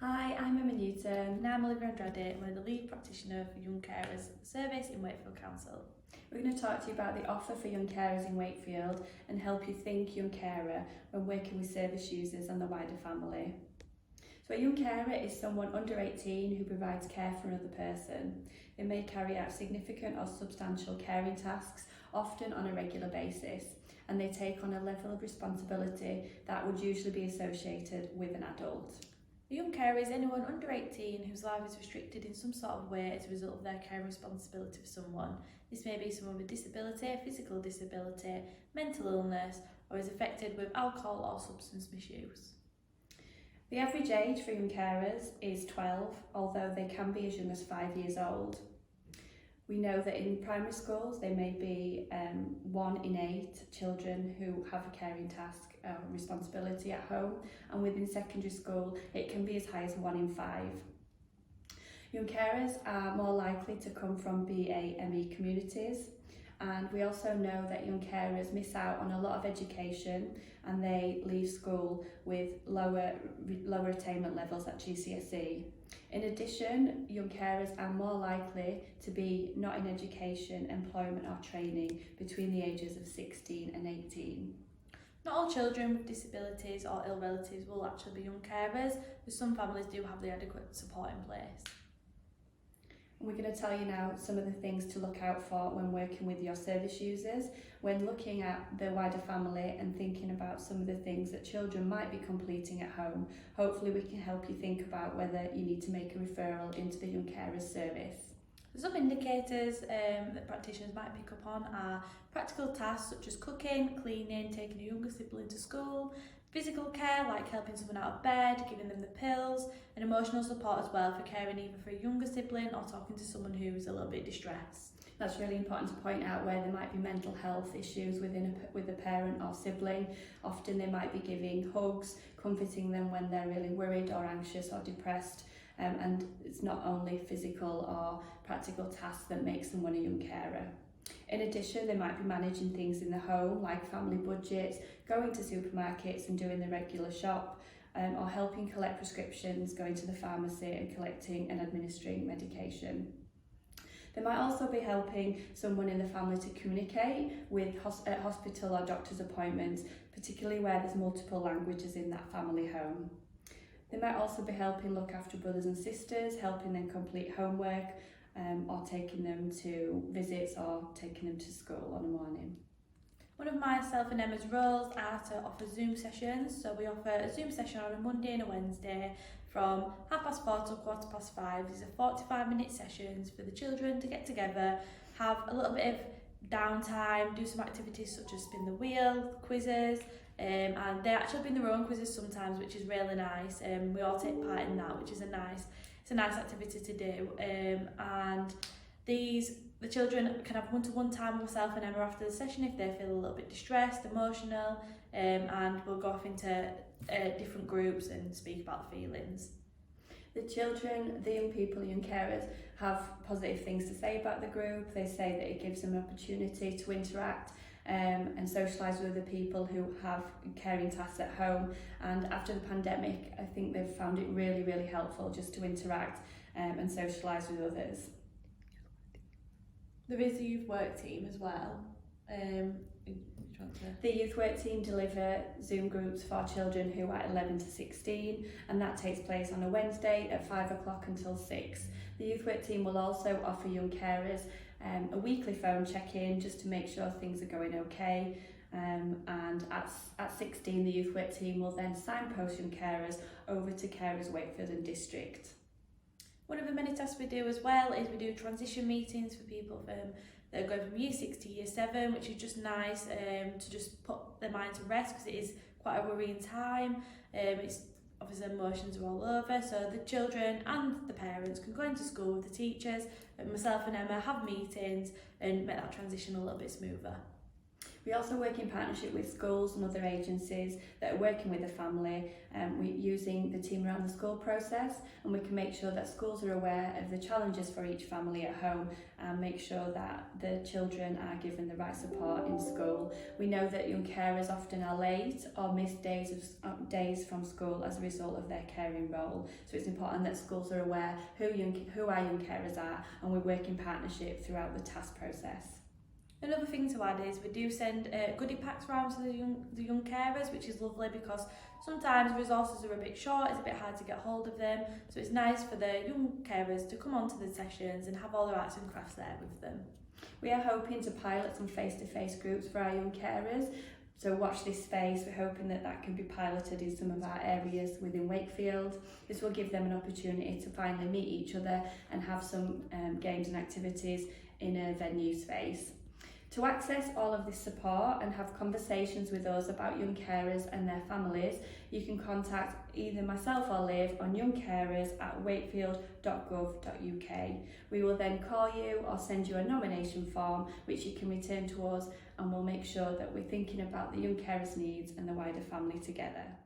Hi, I'm Emma Newton. And I'm Olivia Andrade, one of the lead practitioner for Young Carers Service in Wakefield Council. We're going to talk to you about the offer for young carers in Wakefield and help you think young carer when working with service users and the wider family. So a young carer is someone under 18 who provides care for another person. They may carry out significant or substantial caring tasks, often on a regular basis, and they take on a level of responsibility that would usually be associated with an adult. A young carer is anyone under 18 whose life is restricted in some sort of way as a result of their care responsibility for someone. This may be someone with disability, physical disability, mental illness, or is affected with alcohol or substance misuse. The average age for young carers is 12, although they can be as young as 5 years old. We know that in primary schools there may be 1 in 8 children who have a caring task responsibility at home, and within secondary school it can be as high as 1 in 5. Young carers are more likely to come from BAME communities, and we also know that young carers miss out on a lot of education and they leave school with lower attainment levels at GCSE. In addition, young carers are more likely to be not in education, employment or training between the ages of 16 and 18. Not all children with disabilities or ill relatives will actually be young carers, but some families do have the adequate support in place. We're going to tell you now some of the things to look out for when working with your service users, when looking at the wider family and thinking about some of the things that children might be completing at home. Hopefully we can help you think about whether you need to make a referral into the Young Carers Service. Some indicators that practitioners might pick up on are practical tasks such as cooking, cleaning, taking a younger sibling to school, physical care like helping someone out of bed, giving them the pills, and emotional support as well for caring either for a younger sibling or talking to someone who is a little bit distressed. That's really important to point out where there might be mental health issues with a parent or sibling. Often they might be giving hugs, comforting them when they're really worried or anxious or depressed. And it's not only physical or practical tasks that make someone a young carer. In addition, they might be managing things in the home like family budgets, going to supermarkets and doing the regular shop, or helping collect prescriptions, going to the pharmacy and collecting and administering medication. They might also be helping someone in the family to communicate with hospital or doctor's appointments, particularly where there's multiple languages in that family home. They might also be helping look after brothers and sisters, helping them complete homework, or taking them to visits or taking them to school on a morning. One of myself and Emma's roles are to offer Zoom sessions. So we offer a Zoom session on a Monday and a Wednesday from 4:30 to 5:15. These are 45-minute sessions for the children to get together, have a little bit of downtime, do some activities such as spin the wheel, quizzes, and they actually bring their own quizzes sometimes, which is really nice. We all take part in that, which is a nice activity to do. And the children can have one-to-one time with myself and Emma after the session if they feel a little bit distressed, emotional, and we'll go off into different groups and speak about the feelings. The children, the young people, young carers have positive things to say about the group. They say that it gives them an opportunity to interact and socialise with other people who have caring tasks at home, and after the pandemic I think they've found it really, really helpful just to interact and socialise with others. There is a youth work team as well. The youth work team deliver Zoom groups for children who are 11 to 16, and that takes place on a Wednesday at 5 o'clock until 6. The youth work team will also offer young carers a weekly phone check-in just to make sure things are going okay, and at 16 the youth work team will then signpost young carers over to Carers Wakefield and District. One of the many tasks we do as well is we do transition meetings for people that are going from year 6 to year 7, which is just nice to just put their mind to rest because it is quite a worrying time. It's obviously emotions are all over, so the children and the parents can go into school with the teachers, and myself and Emma have meetings and make that transition a little bit smoother. We also work in partnership with schools and other agencies that are working with the family, we're using the team around the school process, and we can make sure that schools are aware of the challenges for each family at home and make sure that the children are given the right support in school. We know that young carers often are late or miss days from school as a result of their caring role, so it's important that schools are aware who our young carers are, and we work in partnership throughout the task process. Another thing to add is we do send goodie packs around to the young carers, which is lovely because sometimes resources are a bit short, it's a bit hard to get hold of them, so it's nice for the young carers to come onto the sessions and have all their arts and crafts there with them. We are hoping to pilot some face-to-face groups for our young carers, so watch this space. We're hoping that can be piloted in some of our areas within Wakefield. This will give them an opportunity to finally meet each other and have some games and activities in a venue space. To access all of this support and have conversations with us about young carers and their families, you can contact either myself or Liv on youngcarers@wakefield.gov.uk. We will then call you or send you a nomination form which you can return to us, and we'll make sure that we're thinking about the young carers' needs and the wider family together.